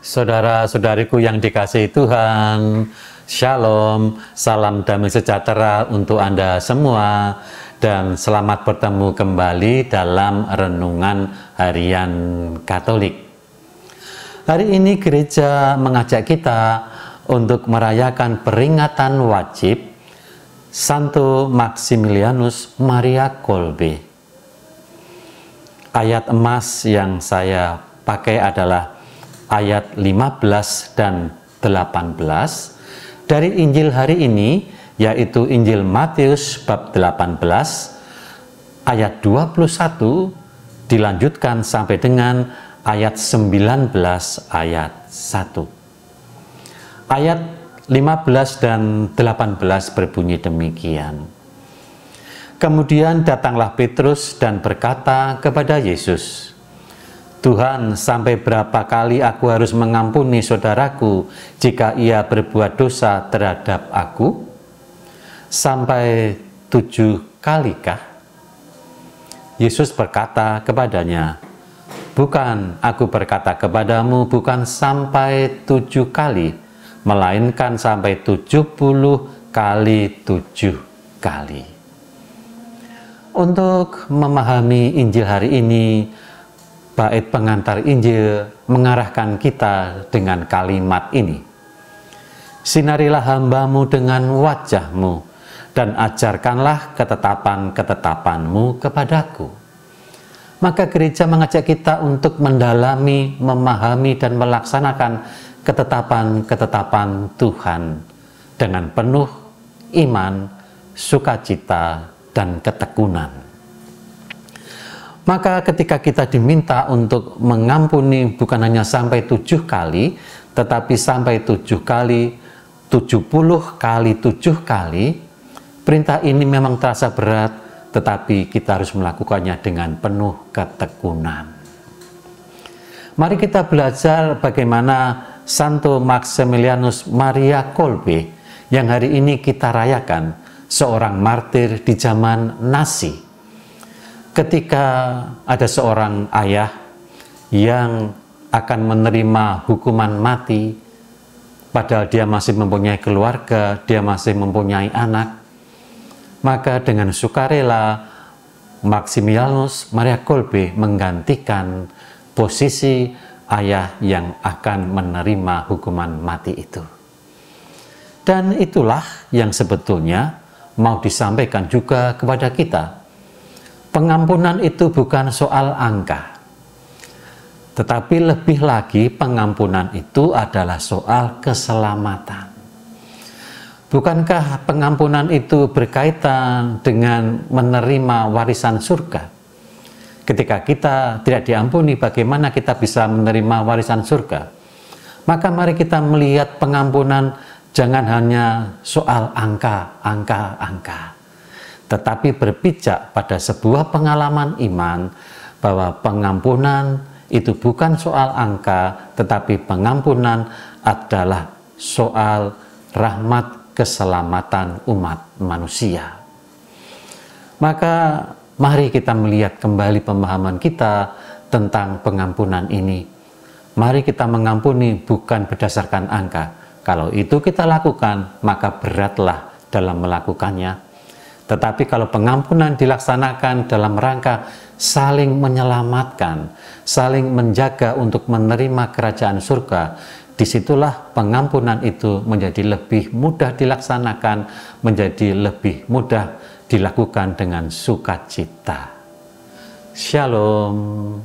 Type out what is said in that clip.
Saudara-saudariku yang dikasihi Tuhan, Shalom, salam damai sejahtera untuk Anda semua, dan selamat bertemu kembali dalam Renungan Harian Katolik. Hari ini gereja mengajak kita untuk merayakan peringatan wajib Santo Maximilianus Maria Kolbe. Ayat emas yang saya pakai adalah ayat 15 dan 18 dari Injil hari ini, yaitu Injil Matius bab 18 ayat 21 dilanjutkan sampai dengan ayat 19 ayat 1. Ayat 15 dan 18 berbunyi demikian. Kemudian datanglah Petrus dan berkata kepada Yesus, "Tuhan, sampai berapa kali aku harus mengampuni saudaraku jika ia berbuat dosa terhadap aku? Sampai 7 kalikah?" Yesus berkata kepadanya, "Bukan, aku berkata kepadamu, bukan sampai 7 kali, melainkan sampai 70 kali 7 kali. Untuk memahami Injil hari ini, bait pengantar Injil mengarahkan kita dengan kalimat ini. "Sinarilah hamba-Mu dengan wajah-Mu, dan ajarkanlah ketetapan-ketetapan-Mu kepadaku." Maka gereja mengajak kita untuk mendalami, memahami, dan melaksanakan ketetapan-ketetapan Tuhan dengan penuh iman, sukacita, dan ketekunan. Maka ketika kita diminta untuk mengampuni bukan hanya sampai 7 kali, tetapi sampai 7 kali, 70 kali 7 kali, perintah ini memang terasa berat, tetapi kita harus melakukannya dengan penuh ketekunan. Mari kita belajar bagaimana Santo Maximilianus Maria Kolbe yang hari ini kita rayakan, seorang martir di zaman Nazi. Ketika ada seorang ayah yang akan menerima hukuman mati, padahal dia masih mempunyai keluarga, dia masih mempunyai anak, maka dengan sukarela Maximilianus Maria Kolbe menggantikan posisi ayah yang akan menerima hukuman mati itu. Dan itulah yang sebetulnya mau disampaikan juga kepada kita. Pengampunan itu bukan soal angka, tetapi lebih lagi pengampunan itu adalah soal keselamatan. Bukankah pengampunan itu berkaitan dengan menerima warisan surga? Ketika kita tidak diampuni, bagaimana kita bisa menerima warisan surga? Maka mari kita melihat pengampunan jangan hanya soal angka, tetapi berpijak pada sebuah pengalaman iman bahwa pengampunan itu bukan soal angka, tetapi pengampunan adalah soal rahmat keselamatan umat manusia. Maka mari kita melihat kembali pemahaman kita tentang pengampunan ini. Mari kita mengampuni bukan berdasarkan angka. Kalau itu kita lakukan, maka beratlah dalam melakukannya. Tetapi kalau pengampunan dilaksanakan dalam rangka saling menyelamatkan, saling menjaga untuk menerima kerajaan surga, disitulah pengampunan itu menjadi lebih mudah dilaksanakan, menjadi lebih mudah dilakukan dengan sukacita. Shalom.